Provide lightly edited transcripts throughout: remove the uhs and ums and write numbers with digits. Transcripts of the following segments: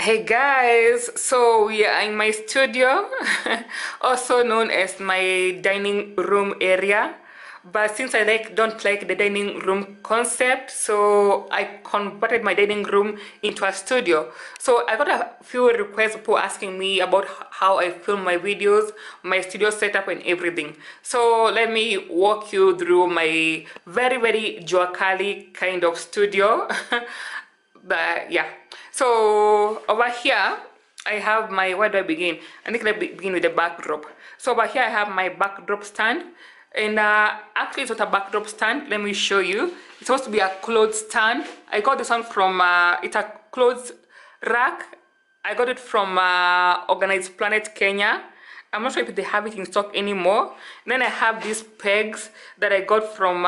Hey guys, so we are in my studio, also known as my dining room area. But since I don't like the dining room concept, so I converted my dining room into a studio. So I got a few requests, people asking me about how I film my videos, my studio setup and everything. So let me walk you through my very Jua Kali kind of studio. But yeah, so over here I have my, where do I begin? I think let me begin with the backdrop. So over here I have my backdrop stand, and actually it's not a backdrop stand. Let me show you. It's supposed to be a clothes stand. I got this one from it's a clothes rack. I got it from Organized Planet Kenya. I'm not sure if they have it in stock anymore. And then I have these pegs that I got from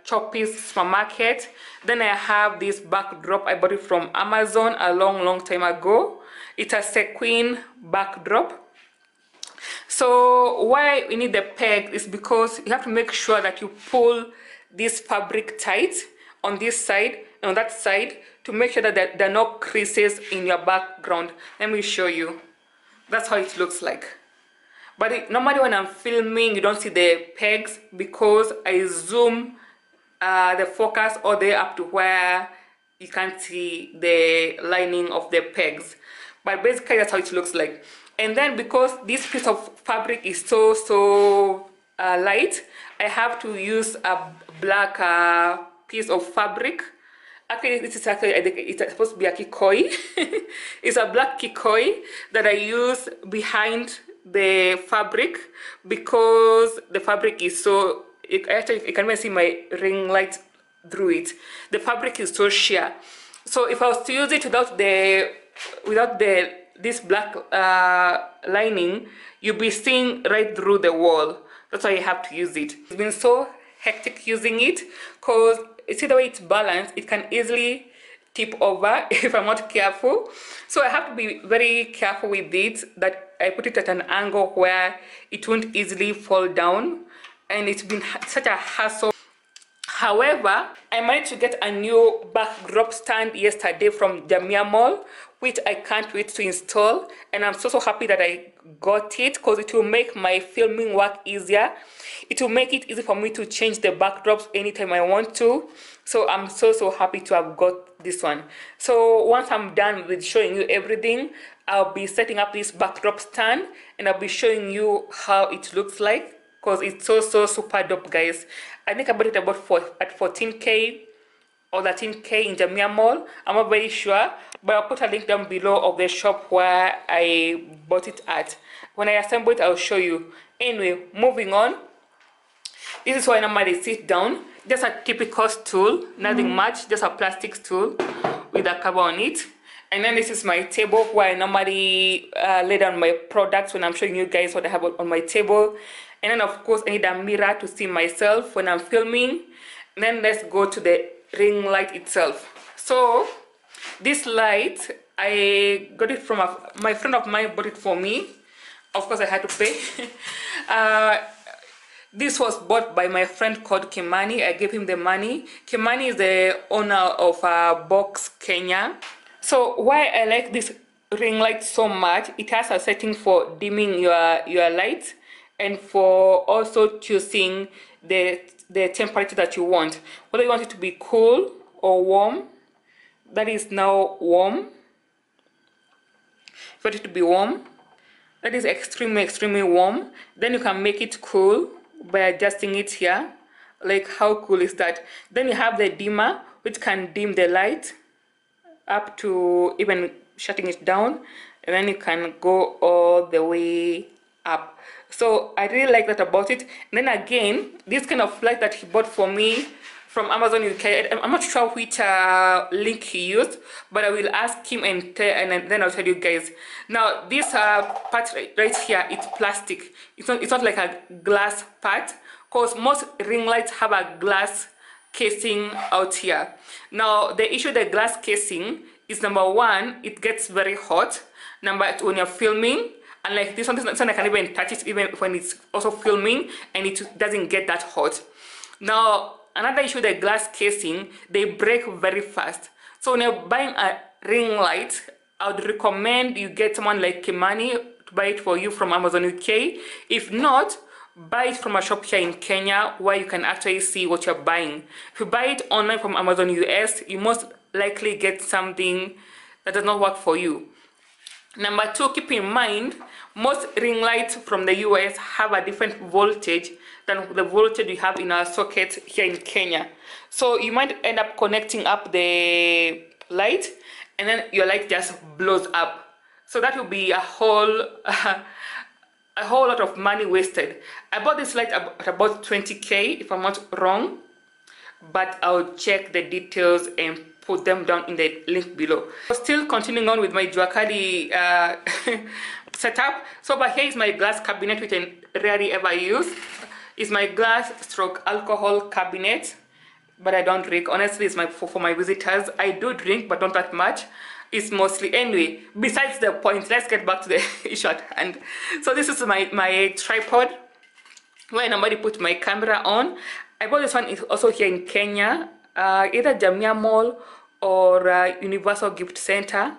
Choppies supermarket. Then I have this backdrop. I bought it from Amazon a long time ago. It's a sequin backdrop. So why we need the peg is because you have to make sure that you pull this fabric tight on this side and on that side to make sure that there are no creases in your background. Let me show you. That's how it looks like. But normally when I'm filming, you don't see the pegs because I zoom the focus all the way up to where you can't see the lining of the pegs. But basically that's how it looks like. And then because this piece of fabric is so light, I have to use a black piece of fabric. Actually, this is actually, it's supposed to be a kikoi. It's a black kikoi that I use behind the fabric because the fabric is so, actually you can even see my ring light through it. The fabric is so sheer. So if I was to use it without this black lining, you'll be seeing right through the wall. That's why you have to use it. It's been so hectic using it because see the way it's balanced, it can easily tip over if I'm not careful. So I have to be very careful with it, that I put it at an angle where it won't easily fall down, and it's been such a hassle. However, I managed to get a new backdrop stand yesterday from Jamia Mall, which I can't wait to install, and I'm so happy that I got it because it will make my filming work easier. It will make it easy for me to change the backdrops anytime I want to. So I'm so happy to have got this one. So once I'm done with showing you everything, I'll be setting up this backdrop stand and I'll be showing you how it looks like because it's so super dope, guys. I think I bought it about at 14K or 13K in Jamia Mall. I'm not very sure, but I'll put a link down below of the shop where I bought it at. When I assemble it, I'll show you. Anyway, moving on. This is why I normally sit down. Just a typical stool, nothing much, just a plastic stool with a cover on it. And then this is my table where I normally lay down my products when I'm showing you guys what I have on my table. And then of course I need a mirror to see myself when I'm filming. And then let's go to the ring light itself. So this light, I got it from my friend of mine bought it for me. Of course I had to pay. This was bought by my friend called Kimani. I gave him the money. Kimani is the owner of Box Kenya. So why I like this ring light so much, it has a setting for dimming your light and for also choosing the temperature that you want. Whether you want it to be cool or warm, that is now warm. If you want it to be warm, that is extremely warm. Then you can make it cool by adjusting it here. Like how cool is that? Then you have the dimmer, which can dim the light up to even shutting it down, and then you can go all the way up. So I really like that about it. And then again, this kind of light that he bought for me from Amazon UK, I'm not sure which link he used, but I will ask him and then I'll tell you guys. Now this part right here, it's plastic. It's not like a glass part, because most ring lights have a glass casing out here. Now the issue with the glass casing is, number one, it gets very hot. Number two, when you're filming, and like this one I can even touch it even when it's also filming and it doesn't get that hot. Now another issue with the glass casing, they break very fast. So when you're buying a ring light, I would recommend you get someone like Kimani to buy it for you from Amazon UK. If not, buy it from a shop here in Kenya where you can actually see what you're buying. If you buy it online from Amazon US, you most likely get something that does not work for you. Number two, keep in mind, most ring lights from the US have a different voltage than the voltage we have in our sockets here in Kenya. So you might end up connecting up the light and then your light just blows up. So that will be a whole lot of money wasted. I bought this light at about 20k if I'm not wrong, but I'll check the details and put them down in the link below. Still continuing on with my Jua Kali setup. So over here is my glass cabinet, which I rarely ever use. It's my glass stroke alcohol cabinet, but I don't drink. Honestly, it's for my visitors. I do drink, but not that much. It's mostly, anyway, besides the point, let's get back to the issue at hand. So this is my tripod where I normally put my camera on. I bought this one also here in Kenya, either Jamia Mall or Universal Gift Center.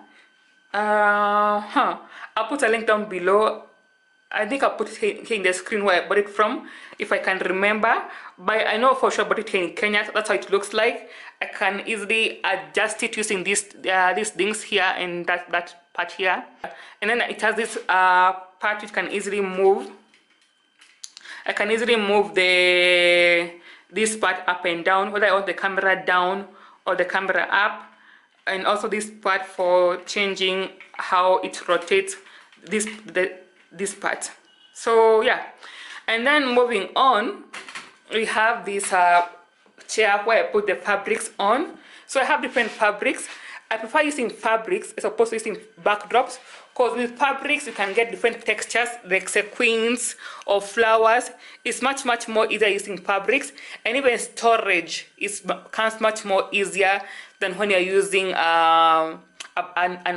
I'll put a link down below. I think I'll put it here in the screen where I bought it from, if I can remember. But I know for sure I bought it here in Kenya. That's how it looks like. I can easily adjust it using these things here and that part here. And then it has this part which can easily move. I can easily move this part up and down, whether I want the camera down or the camera up. And also this part for changing how it rotates this part. So yeah, and then moving on, we have this chair where I put the fabrics on. So I have different fabrics. I prefer using fabrics as opposed to using backdrops, because with fabrics you can get different textures like sequins or flowers. It's much more easier using fabrics, and even storage comes much more easier than when you're using a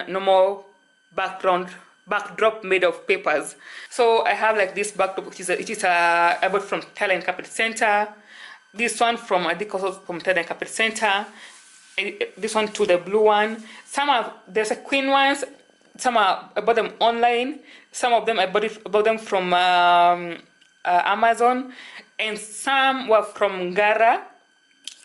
normal backdrop made of papers. So I have like this backdrop, which is I bought from Talent Carpet Center. This one from, I think, also from Talent Carpet Center. And this one too, the blue one. There's a queen ones. I bought them online. Some of them I bought them from Amazon, and some were from Ngara.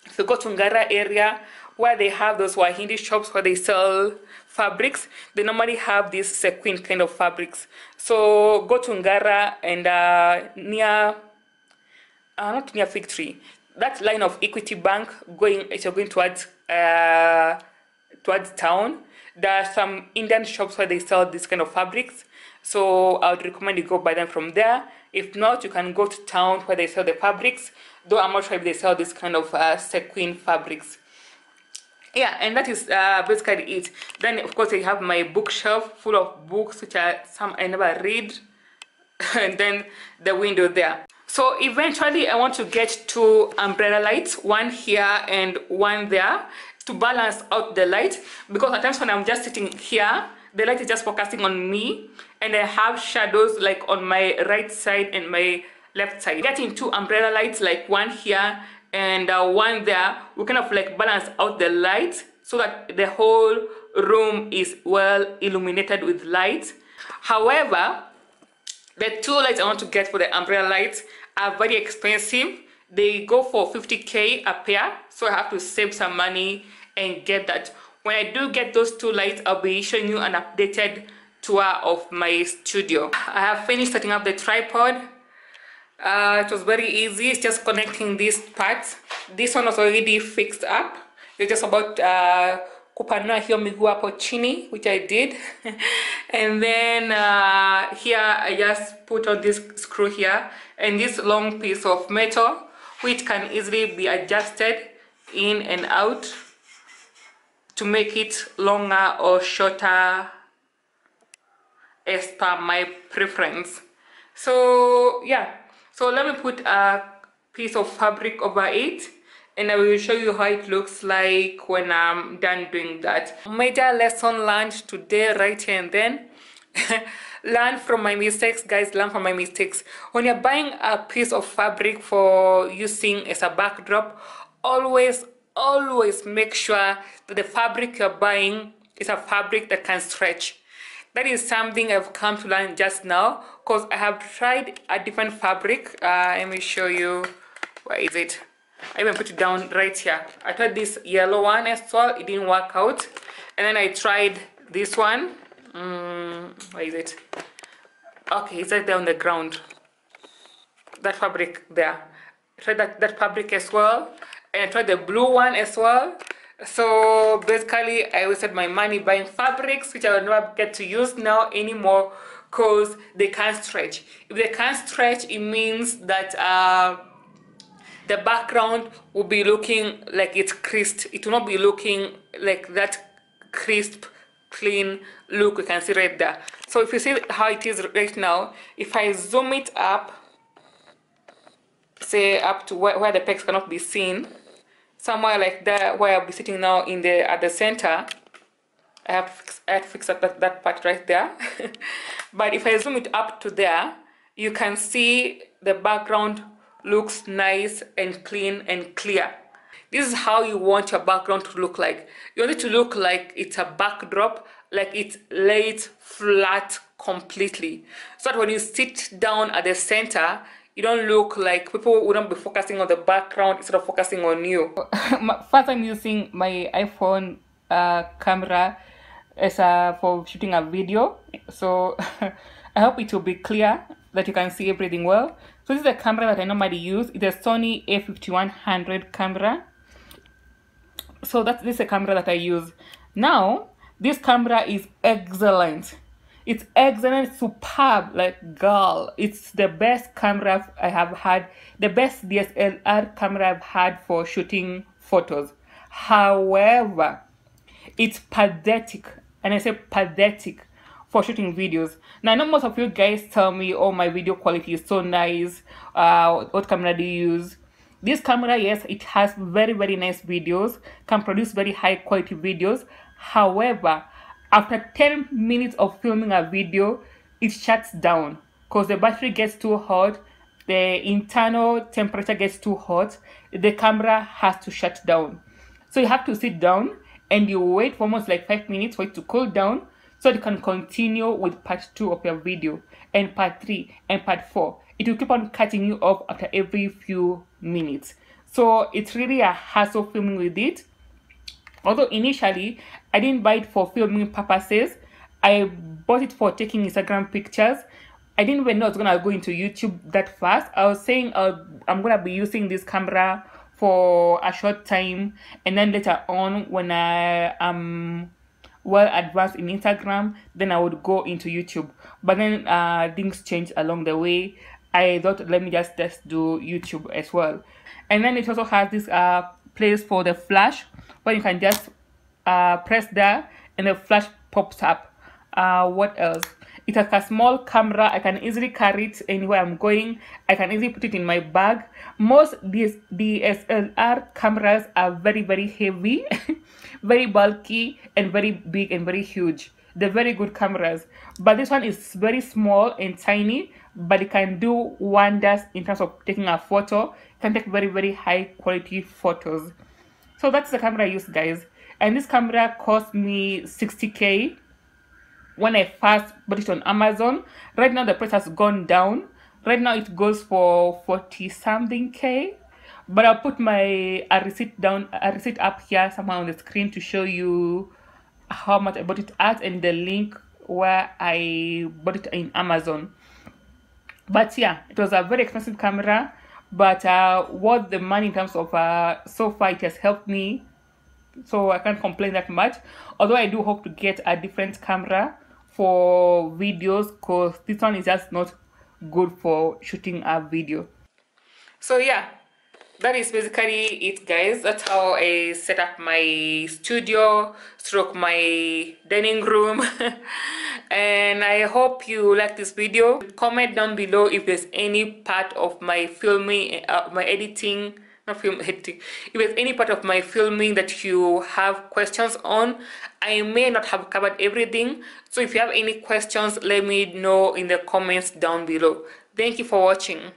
If you go to Ngara area where they have those Wahindi shops where they sell fabrics, they normally have these sequin kind of fabrics. So go to Ngara and not near Fig Tree, that line of Equity Bank if you're going towards town, there are some Indian shops where they sell this kind of fabrics. So I would recommend you go buy them from there. If not, you can go to town where they sell the fabrics, though I'm not sure if they sell this kind of sequin fabrics. Yeah, and that is basically it. Then of course I have my bookshelf full of books, which are some I never read, and then the window there. So eventually I want to get 2 umbrella lights, one here and one there, to balance out the light, because at times when I'm just sitting here, the light is just focusing on me, and I have shadows like on my right side and my left side. Getting 2 umbrella lights, like one here and one there, we kind of like balance out the light so that the whole room is well illuminated with light. However, the 2 lights I want to get for the umbrella lights are very expensive. They go for 50k a pair, so I have to save some money and get that. When I do get those 2 lights, I'll be showing you an updated tour of my studio. I have finished setting up the tripod. It was very easy. It's just connecting these parts. This one was already fixed up. It's just about kupanua hiyo miguu hapo chini, which I did. And then here I just put on this screw here and this long piece of metal, which can easily be adjusted in and out to make it longer or shorter as per my preference. So yeah, so let me put a piece of fabric over it, and I will show you how it looks like when I'm done doing that. Major lesson learned today, right here and then. Learn from my mistakes, guys. Learn from my mistakes. When you're buying a piece of fabric for using as a backdrop, always make sure that the fabric you're buying It's a fabric that can stretch. That is something I've come to learn just now, because I have tried a different fabric. Let me show you. Where is it? I even put it down right here. I tried this yellow one as well. It didn't work out. And then I tried this one. Where is it? Okay, it's right there on the ground. That fabric there. I tried that fabric as well. And I tried the blue one as well. So basically I wasted my money buying fabrics which I will never get to use now anymore, because they can't stretch. If they can't stretch, it means that the background will be looking like it's creased. It will not be looking like that crisp, clean look we can see right there. So if you see how it is right now, if I zoom it up, say up to where the pecs cannot be seen, somewhere like that, where I'll be sitting now at the center, I have to fix up that part right there. But if I zoom it up to there, you can see the background looks nice and clean and clear. This is how you want your background to look like. You want it to look like it's a backdrop, like it's laid flat completely, so that when you sit down at the center, you don't look like people wouldn't be focusing on the background instead of focusing on you. First, I'm using my iPhone camera as for shooting a video, so I hope it will be clear that you can see everything well. So this is the camera that I normally use. It's a Sony a5100 camera. So this is a camera that I use. Now, this camera is excellent. It's excellent, superb, like girl. It's the best camera I have had, the best DSLR camera I've had for shooting photos. However, it's pathetic, and I say pathetic, for shooting videos. Now, I know most of you guys tell me, oh, my video quality is so nice. What camera do you use? This camera, yes, it has very, very nice videos, can produce very high quality videos. However, after 10 minutes of filming a video, it shuts down because the battery gets too hot, the internal temperature gets too hot, the camera has to shut down. So you have to sit down and you wait for almost like 5 minutes for it to cool down, so you can continue with part 2 of your video, and part 3 and part 4. It will keep on cutting you off after every few minutes. So it's really a hassle filming with it. Although initially I didn't buy it for filming purposes, I bought it for taking Instagram pictures. I didn't even know I was gonna go into YouTube that fast. I was saying I'm gonna be using this camera for a short time, and then later on, when I am well advanced in Instagram, then I would go into YouTube. But then things changed along the way. I thought, let me just do YouTube as well. And then it also has this place for the flash, where you can just press there and the flash pops up. What else? It has a small camera. I can easily carry it anywhere I'm going. I can easily put it in my bag. Most DSLR cameras are very, very heavy, very bulky, and very big and very huge. They're very good cameras. But this one is very small and tiny, but it can do wonders in terms of taking a photo. It can take very, very high quality photos. So that's the camera I use, guys. And this camera cost me 60K when I first bought it on Amazon. Right now the price has gone down. Right now it goes for 40 something K. But I'll put a receipt up here somewhere on the screen to show you how much I bought it at, and the link where I bought it in Amazon. But yeah, it was a very expensive camera, but worth the money in terms of so far it has helped me, so I can't complain that much. Although I do hope to get a different camera for videos, because this one is just not good for shooting a video. So yeah, that is basically it, guys. That's how I set up my studio stroke my dining room. And I hope you like this video. Comment down below if there's any part of my filming, my editing, not film editing, if there's any part of my filming that you have questions on. I may not have covered everything, so if you have any questions, let me know in the comments down below. Thank you for watching.